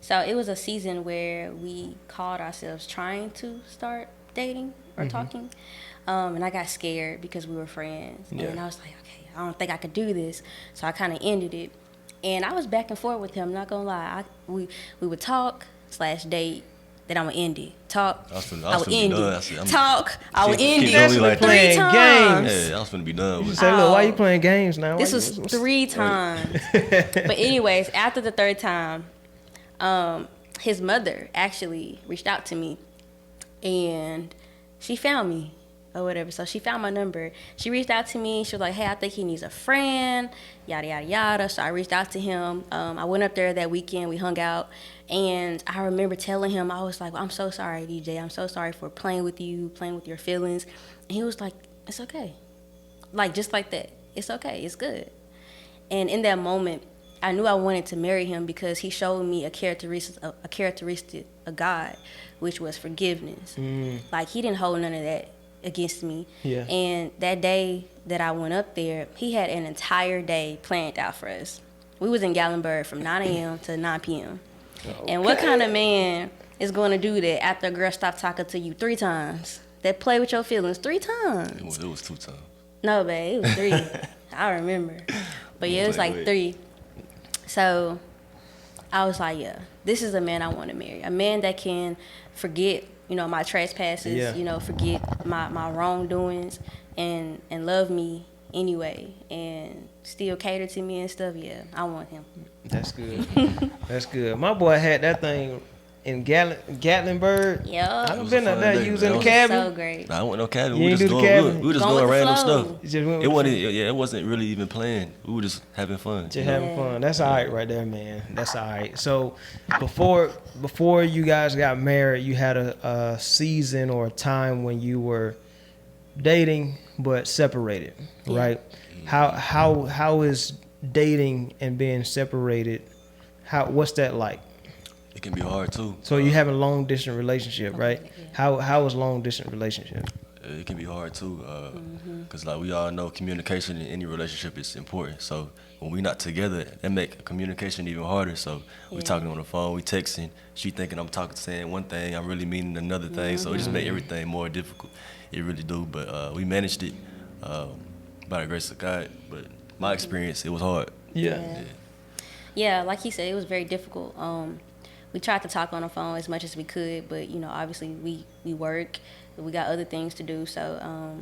so it was a season where we called ourselves trying to start dating or talking. And I got scared because we were friends. Yeah. And I was like, okay, I don't think I could do this. So I kind of ended it. And I was back and forth with him, not going to lie. We would talk / date. Then I would end it. Talk, I would end it. Talk, I would end it. Like 3 playing times. games. Yeah, I was finna be done with You it. say, look, why you playing games now? This was 3 times. But anyways, after the 3rd time, his mother actually reached out to me, and she found me or whatever. So she found my number. She reached out to me. She was like, hey, I think he needs a friend, yada, yada, yada. So I reached out to him. I went up there that weekend. We hung out. And I remember telling him, I was like, I'm so sorry, DJ. I'm so sorry for playing with you, playing with your feelings. And he was like, it's okay. Like, just like that. It's okay. It's good. And in that moment, I knew I wanted to marry him because he showed me a characteristic of God, which was forgiveness. Like, he didn't hold none of that against me. Yeah. And that day that I went up there, he had an entire day planned out for us. We was in Gatlinburg from 9 a.m. to 9 p.m. Okay. And what kind of man is going to do that after a girl stopped talking to you 3 times? That play with your feelings 3 times? It was 2 times. No, babe, it was 3. I remember. But yeah, it was like 3. So I was like, yeah, this is a man I want to marry. A man that can forget, my trespasses, forget my wrongdoings and love me anyway and still cater to me and stuff. Yeah, I want him. That's good. That's good. My boy had that thing in Gatlinburg. Yeah. I've been up there using the It cabin. was so great. I went no cabin. You We ain't just do the going, cabin? we were just Going doing with the random flow. stuff. You just went with It wasn't really even planned. We were just having fun. Just having fun. That's all right right there, man. That's all right. So before you guys got married, you had a season or a time when you were dating but separated, right? How is dating and being separated? What's that like? It can be hard too. So you have a long distance relationship, right? Yeah. How is long distance relationship? It can be hard too, because like we all know, communication in any relationship is important. So when we're not together, that make communication even harder. So we talking on the phone, we texting. She thinking I'm saying one thing, I'm really meaning another thing. So it just make everything more difficult. It really do. But we managed it by the grace of God. But my experience, it was hard. Yeah, like he said, it was very difficult. We tried to talk on the phone as much as we could, but obviously we work, we got other things to do, so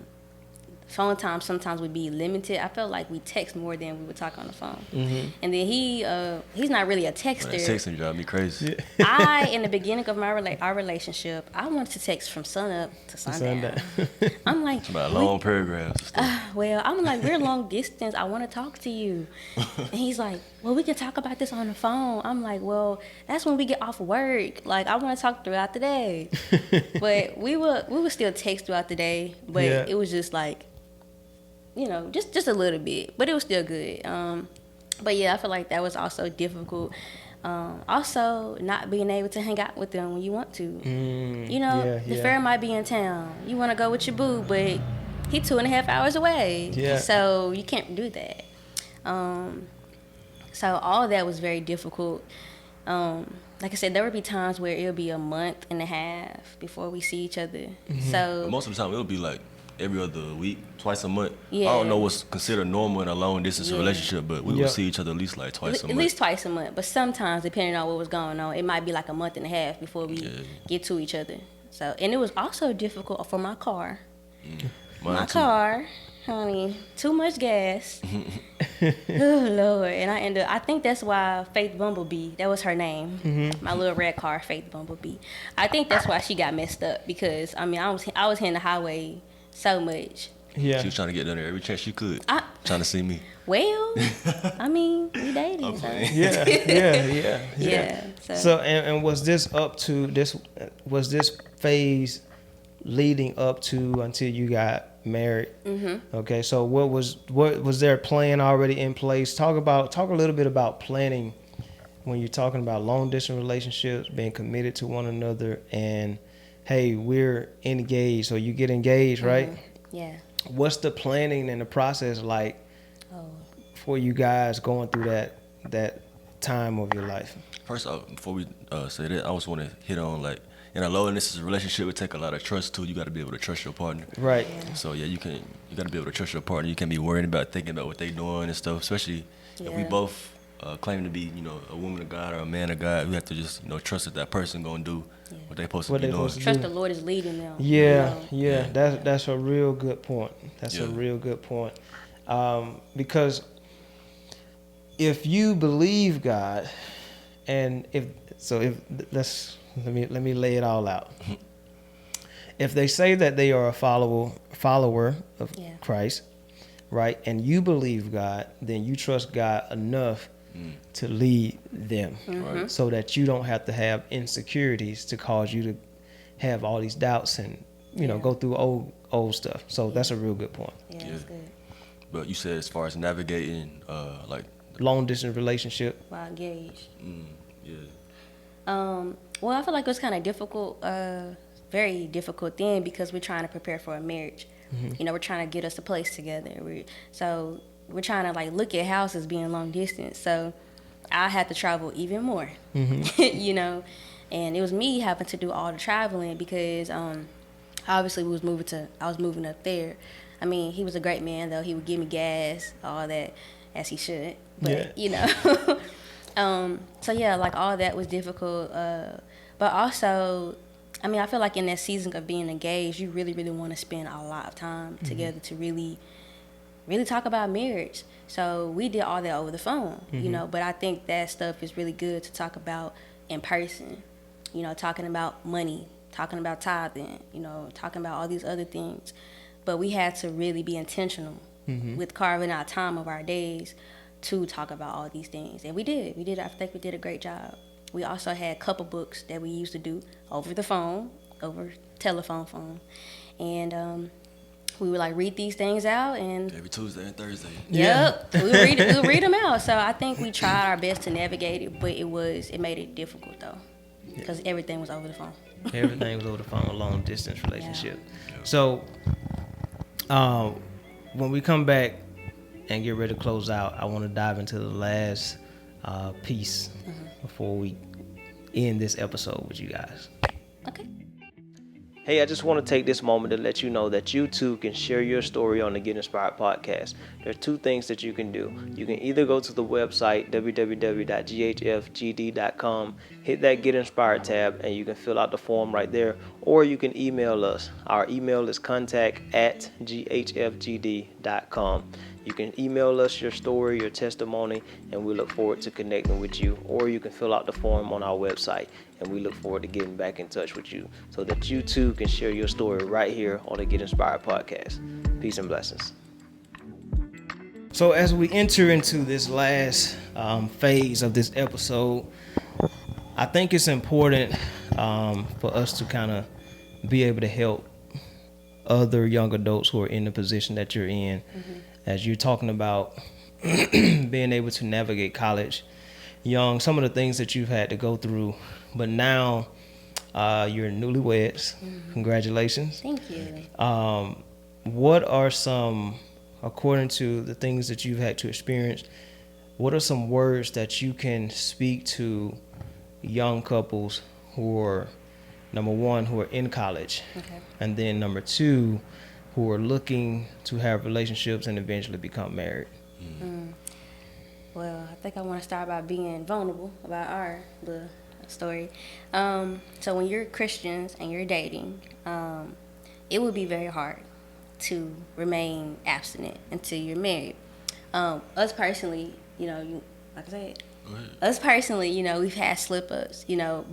phone time sometimes would be limited. I felt like we text more than we would talk on the phone. And then he's not really a texter. Man, texting drive me crazy. In the beginning of our relationship, I wanted to text from sun up to sundown. I'm like, it's about long paragraphs and stuff. I'm like, we're long distance. I want to talk to you. And he's like, well, we can talk about this on the phone. I'm like, well, that's when we get off work. Like, I want to talk throughout the day. But we would still text throughout the day. But it was just like, just a little bit. But it was still good. But yeah, I feel like that was also difficult. Also, not being able to hang out with them when you want to. You know, yeah, the yeah. fair might be in town. You want to go with your boo, but he 2.5 hours away. Yeah. So you can't do that. So all of that was very difficult. Like I said, there would be times where it'll be a month and a half before we see each other. So But most of the time, it'll be like every other week, twice a month. Yeah. I don't know what's considered normal in a long distance Yeah. relationship, but we Yep. would see each other at least like twice a at month. least twice a month. But sometimes, depending on what was going on, it might be like a month and a half before we get to each other. So, and it was also difficult for my car. Mine My too. car, honey, too much gas. Oh Lord! And I think that's why Faith Bumblebee, that was her name, my little red car, Faith Bumblebee. I think that's why she got messed up, because I mean I was hitting the highway so much. Yeah. She was trying to get down there every chance she could, I- trying to see me. Well, I mean we dated, so Yeah. yeah. So and was this up to this? Was this phase leading up to until you got married? Okay. So what was there a plan already in place? Talk a little bit about planning when you're talking about long distance relationships, being committed to one another, and hey, we're engaged. So you get engaged, right? Yeah. What's the planning and the process like Oh. for you guys going through that time of your life? First off, before we say that, I just want to hit on, like, in a long distance relationship, it take a lot of trust too. You got to be able to trust your partner. Right. So yeah, you got to be able to trust your partner. You can't be worried about thinking about what they doing and stuff. Especially if we Yeah. both claim to be, a woman of God or a man of God, we have to just, trust that person gonna do what they supposed to What be they doing. supposed to Trust the Lord is leading them. Yeah, you know? yeah. That's a real good point. That's a Yeah. real good point. Because if you believe God, and let me lay it all out. If they say that they are a follower of Yeah. Christ, right, and you believe God, then you trust God enough to lead them, Right. so that you don't have to have insecurities to cause you to have all these doubts and go through old stuff. So that's a real good point. Yeah, Yeah. that's good. But you said as far as navigating, like, Long distance relationship. While engaged. yeah, Well, I feel like it was kind of difficult, very difficult then, because we're trying to prepare for a marriage. We're trying to get us a place together. We're trying to like look at houses being long distance. So I had to travel even more, and it was me having to do all the traveling because obviously I was moving up there. I mean, he was a great man though. He would give me gas, all that, as he should. But so yeah, like all that was difficult. But also, I mean, I feel like in that season of being engaged, you really, really want to spend a lot of time together to really, really talk about marriage. So we did all that over the phone, but I think that stuff is really good to talk about in person, talking about money, talking about tithing, talking about all these other things. But we had to really be intentional with carving out time of our days to talk about all these things. And we did. I think we did a great job. We also had couple books that we used to do over the phone, over telephone phone. And we would like read these things out and every Tuesday and Thursday. Yep. We'll read them out. So I think we tried our best to navigate it, but it made it difficult though. Because everything was over the phone. Everything was over the phone, a long distance relationship. Yeah. So when we come back and get ready to close out, I want to dive into the last piece before we end this episode with you guys. Okay. Hey, I just want to take this moment to let you know that you too can share your story on the Get Inspired podcast. There are two things that you can do. You can either go to the website, www.ghfgd.com, hit that Get Inspired tab, and you can fill out the form right there, or you can email us. Our email is contact@ghfgd.com. You can email us your story, your testimony, and we look forward to connecting with you. Or you can fill out the form on our website, and we look forward to getting back in touch with you so that you too can share your story right here on the Get Inspired podcast. Peace and blessings. So as we enter into this last phase of this episode, I think it's important for us to kind of be able to help other young adults who are in the position that you're in. As you're talking about being able to navigate college young, some of the things that you've had to go through, but now you're newlyweds. Congratulations. Thank you. What are some, according to the things that you've had to experience, what are some words that you can speak to young couples who are, number one, who are in college, Okay. and then number two, who are looking to have relationships and eventually become married? Well, I think I want to start by being vulnerable about our little story. So when you're Christians and you're dating, it would be very hard to remain abstinent until you're married. Us personally, like I said, us personally, we've had slip-ups,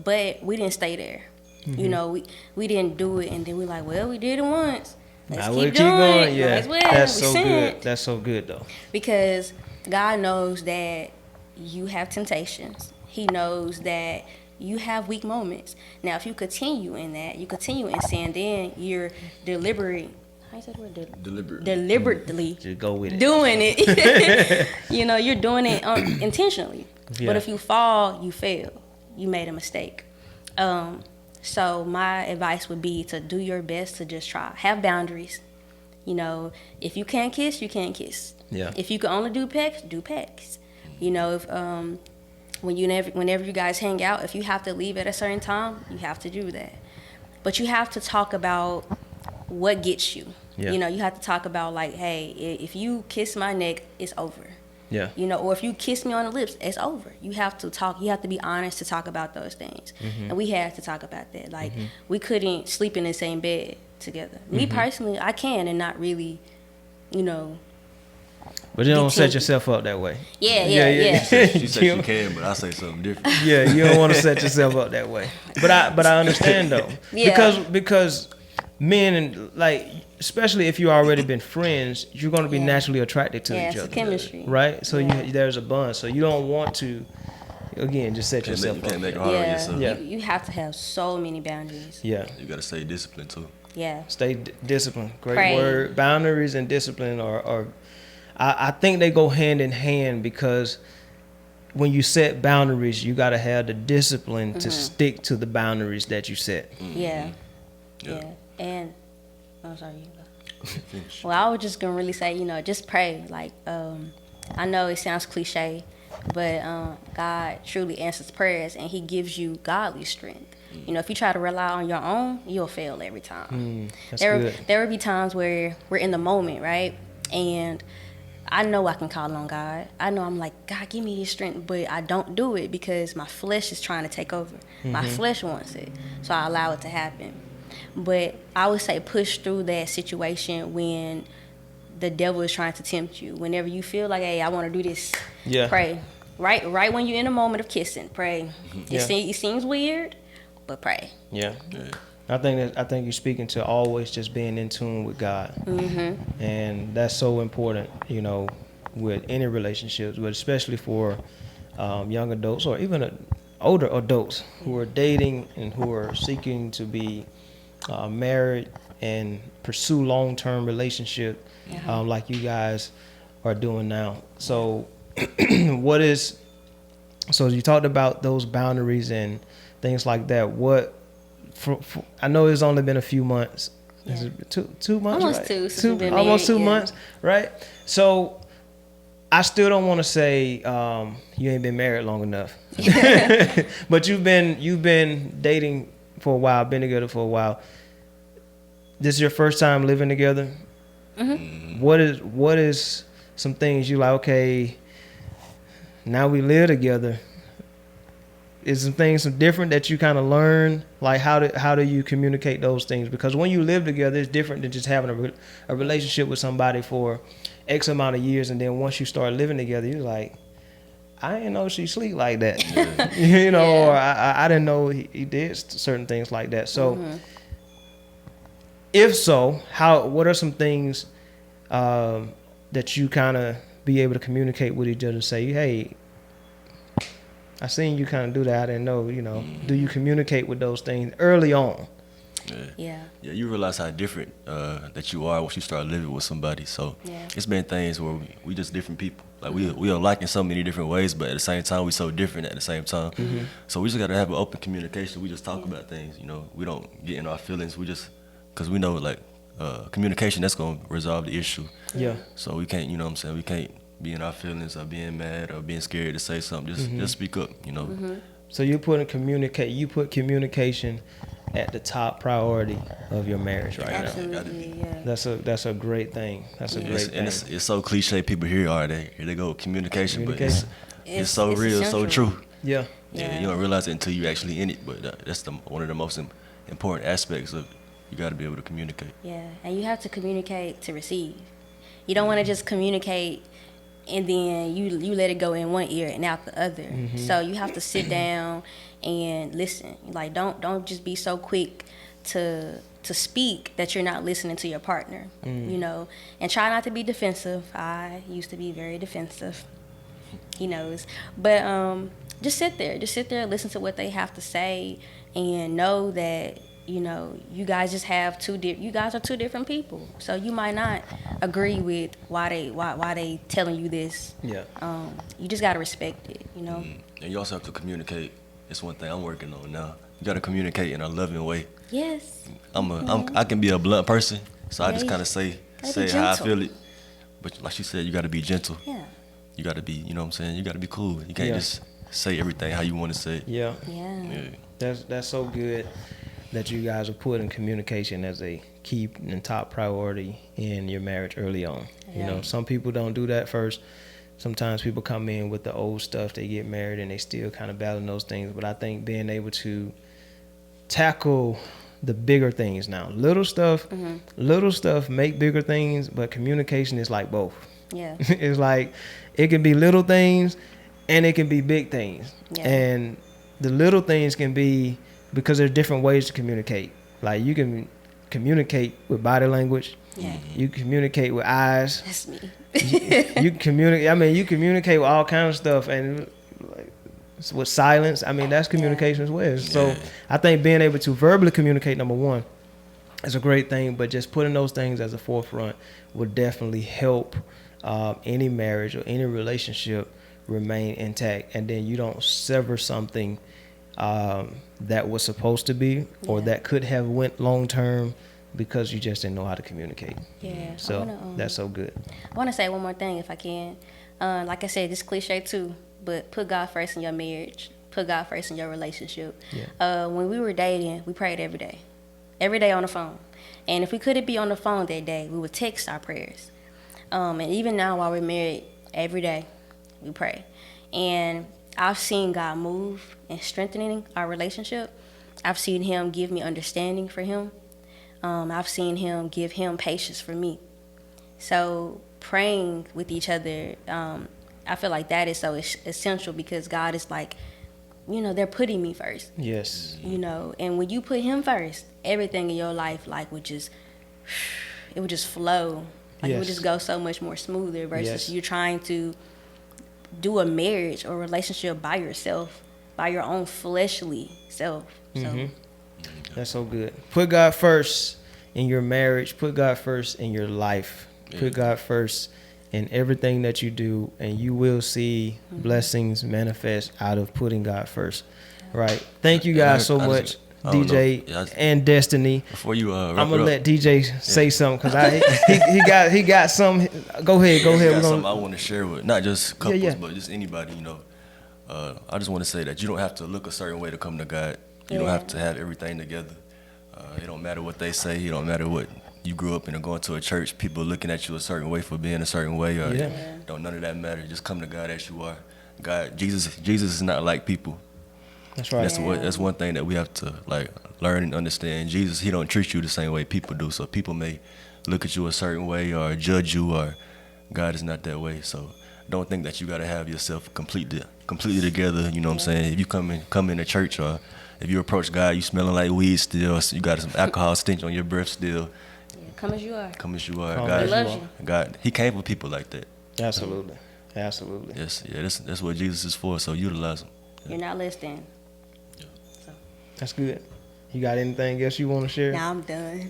but we didn't stay there. We didn't do it, and then we're like, well, we did it once. Let's keep doing it. Yeah, Might as well. that's We so sinned. good. That's so good, though. Because God knows that you have temptations. He knows that you have weak moments. Now, if you continue in that, you continue in sin, then you're deliberately, how you say the word? Deliberately Just go with it. doing it. You're doing it intentionally. Yeah. But if you fall, you fail. You made a mistake. So my advice would be to do your best to just try. Have boundaries. If you can't kiss, you can't kiss. Yeah. If you can only do pecks, do pecks. If whenever you guys hang out, if you have to leave at a certain time, you have to do that. But you have to talk about what gets you. Yeah. You have to talk about like, hey, if you kiss my neck, it's over. Yeah. Or if you kiss me on the lips, it's over. You have to talk. You have to be honest to talk about those things. And we had to talk about that. Like, we couldn't sleep in the same bed together. Me personally, I can and not really, But you don't set yourself up that way. Yeah. She said she can, but I say something different. Yeah, you don't want to set yourself up that way. But I understand though. Yeah. Because men, and like, especially if you already been friends, you're going to be naturally attracted to each it's other. a chemistry. Right? So there's a bond. So you don't want to, again, just set yourself You up. can't make it hard on yourself. Yeah. You have to have so many boundaries. Yeah. You got to stay disciplined too. Yeah. Stay disciplined. Great Pray. word. Boundaries and discipline are I think they go hand in hand, because when you set boundaries, you got to have the discipline to stick to the boundaries that you set. Yeah. And I'm sorry. Well, I was just gonna really say, just pray. Like, I know it sounds cliche, but God truly answers prayers, and He gives you godly strength. If you try to rely on your own, you'll fail every time. That's good. There will be times where we're in the moment, right? And I know I can call on God. I know I'm like, God, give me this strength, but I don't do it because my flesh is trying to take over. My flesh wants it, so I allow it to happen. But I would say push through that situation when the devil is trying to tempt you. Whenever you feel like, hey, I want to do this, pray. Right when you're in a moment of kissing, pray. It seems weird, but pray. Yeah. I think you're speaking to always just being in tune with God, and that's so important. With any relationships, but especially for young adults or even older adults who are dating and who are seeking to be married and pursue long-term relationship, like you guys are doing now. So, so you talked about those boundaries and things like that. I know it's only been a few months. Is it two months? Almost right? two. Since we've been almost married, 2 months, right? So I still don't want to say you ain't been married long enough, but you've been dating for a while, been together for a while. This is your first time living together. What is some things you like? Okay, now we live together. Is some different that you kind of learn? Like how do you communicate those things? Because when you live together, it's different than just having a relationship with somebody for X amount of years, and then once you start living together, you're like, I didn't know she sleep like that, or I didn't know he did certain things like that. So, if so, what are some things that you kind of be able to communicate with each other and say, hey, I seen you kind of do that. I didn't know, do you communicate with those things early on? Yeah. Yeah, you realize how different that you are once you start living with somebody. So Yeah. it's been things where we just different people. Like we are like in so many different ways, but at the same time we so different at the same time. So we just gotta have an open communication. We just talk about things. You know, we don't get in our feelings. We just because we know like communication that's gonna resolve the issue. Yeah. So we can't, you know what I'm saying? We can't be in our feelings or being mad or being scared to say something. Just speak up. You know. So you put communication at the top priority of your marriage right now. Absolutely, yeah. That's a great thing. That's a great thing. And it's so cliche. People here they go with communication, but it's so It's real, so essential. true. Yeah. Yeah, you don't realize it until you actually in it. But that's one of the most important aspects of it. You got to be able to communicate. Yeah, and you have to communicate to receive. You don't want to just communicate and then you let it go in one ear and out the other. So you have to sit down and listen. Like don't just be so quick to speak that you're not listening to your partner. You know, and try not to be defensive. I used to be very defensive. He knows, but just sit there, listen to what they have to say, and know that. You know, you guys just have you guys are two different people. So you might not agree with why they telling you this. Yeah. You just gotta respect it, you know. And you also have to communicate. It's one thing I'm working on now. You got to communicate in a loving way. Yes. I can be a blunt person, so I just Yeah, kind of say be how I gentle. feel it. But like you said, you got to be gentle. Yeah. You got to be, you know what I'm saying? You got to be cool. You can't Yeah. just say everything how you want to say it. Yeah. Yeah. That's so good that you guys are putting communication as a key and top priority in your marriage early on. You know, some people don't do that first. Sometimes people come in with the old stuff, they get married and they still kind of battling those things. But I think being able to tackle the bigger things now, little stuff make bigger things, but communication is like both. Yeah. It's like it can be little things and it can be big things. Yeah. And the little things can be because there's different ways to communicate. Like you can communicate with body language. Yeah. You communicate with eyes. That's me. You communicate. I mean, you communicate with all kinds of stuff, and like, with silence. I mean, that's communication as well. So I think being able to verbally communicate, number one, is a great thing. But just putting those things as a forefront will definitely help any marriage or any relationship remain intact, and then you don't sever something that was supposed to be or that could have went long term because you just didn't know how to communicate. Yeah. So that's so good. I want to say one more thing if I can. Like I said, it's cliche too, but put God first in your marriage. Put God first in your relationship. Yeah. When we were dating, we prayed every day on the phone. And if we couldn't be on the phone that day, we would text our prayers. And even now while we're married, every day we pray. And I've seen God move in strengthening our relationship. I've seen him give me understanding for him. I've seen him give him patience for me. So praying with each other, I feel like that is so essential because God is like, you know, they're putting me first. Yes. You know, and when you put him first, everything in your life would just flow. It would just go so much more smoother versus you trying to do a marriage or relationship by yourself, by your own fleshly self. So That's so good. Put God first in your marriage. Put God first in your life. Put God first in everything that you do, and you will see blessings manifest out of putting God first. Right. Thank you guys so much, DJ and Destiny. Before you I'm gonna let DJ say something because he got some. Go ahead. Got something I want to share with not just couples, but just anybody. You know, I just want to say that you don't have to look a certain way to come to God. You don't have to have everything together. It don't matter what they say. It don't matter what you grew up in or going to a church. People looking at you a certain way for being a certain way. Or don't none of that matter. Just come to God as you are. God, Jesus is not like people. That's right. That's one thing that we have to like learn and understand. Jesus, he don't treat you the same way people do. So people may look at you a certain way or judge you, or God is not that way. So don't think that you got to have yourself completely together. You know what I'm saying? If you come in church, or if you approach God, you smelling like weed still, so you got some alcohol stench on your breath still. Come as you are. God loves you. God, he came for people like that. Absolutely. That's what Jesus is for. So utilize him. You're not less than. That's good. You got anything else you want to share? Now I'm done.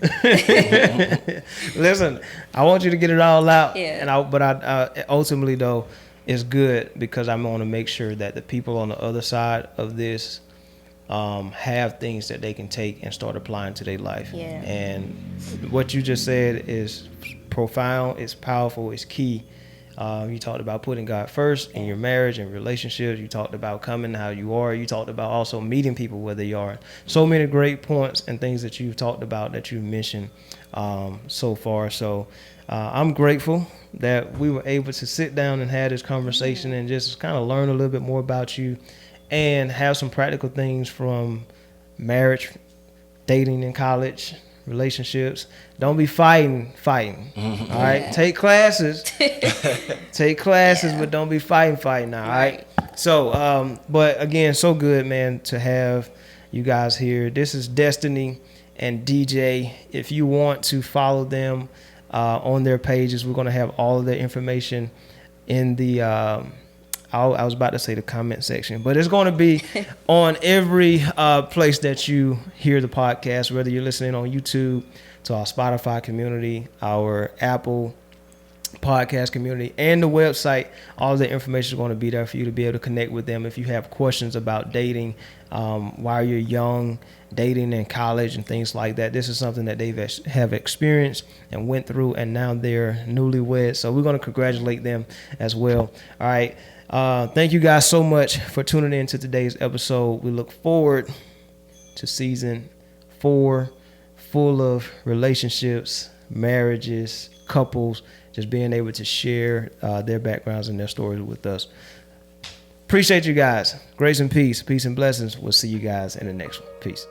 Listen, I want you to get it all out. Yeah. But I ultimately though, it's good because I'm going to make sure that the people on the other side of this have things that they can take and start applying to their life. Yeah. And what you just said is profound. It's powerful. It's key. You talked about putting God first in your marriage and relationships. You talked about coming how you are. You talked about also meeting people where they are. So many great points and things that you've talked about that you've mentioned so far. So I'm grateful that we were able to sit down and have this conversation and just kind of learn a little bit more about you and have some practical things from marriage, dating in college, relationships. Don't be fighting. All right, take classes, but don't be fighting. All right. So, but again, so good, man, to have you guys here. This is Destiny and DJ. If you want to follow them on their pages, we're gonna have all of their information in the. I was about to say the comment section, but it's going to be on every place that you hear the podcast, whether you're listening on YouTube, to our Spotify community, our Apple podcast community, and the website. All of the information is going to be there for you to be able to connect with them if you have questions about dating while you're young, dating in college and things like that. This is something that they have experienced and went through, and now they're newlyweds. So we're going to congratulate them as well. All right. Thank you guys so much for tuning in to today's episode. We look forward to season 4, full of relationships, marriages, couples, just being able to share their backgrounds and their stories with us. Appreciate you guys. Grace and peace. Peace and blessings. We'll see you guys in the next one. Peace.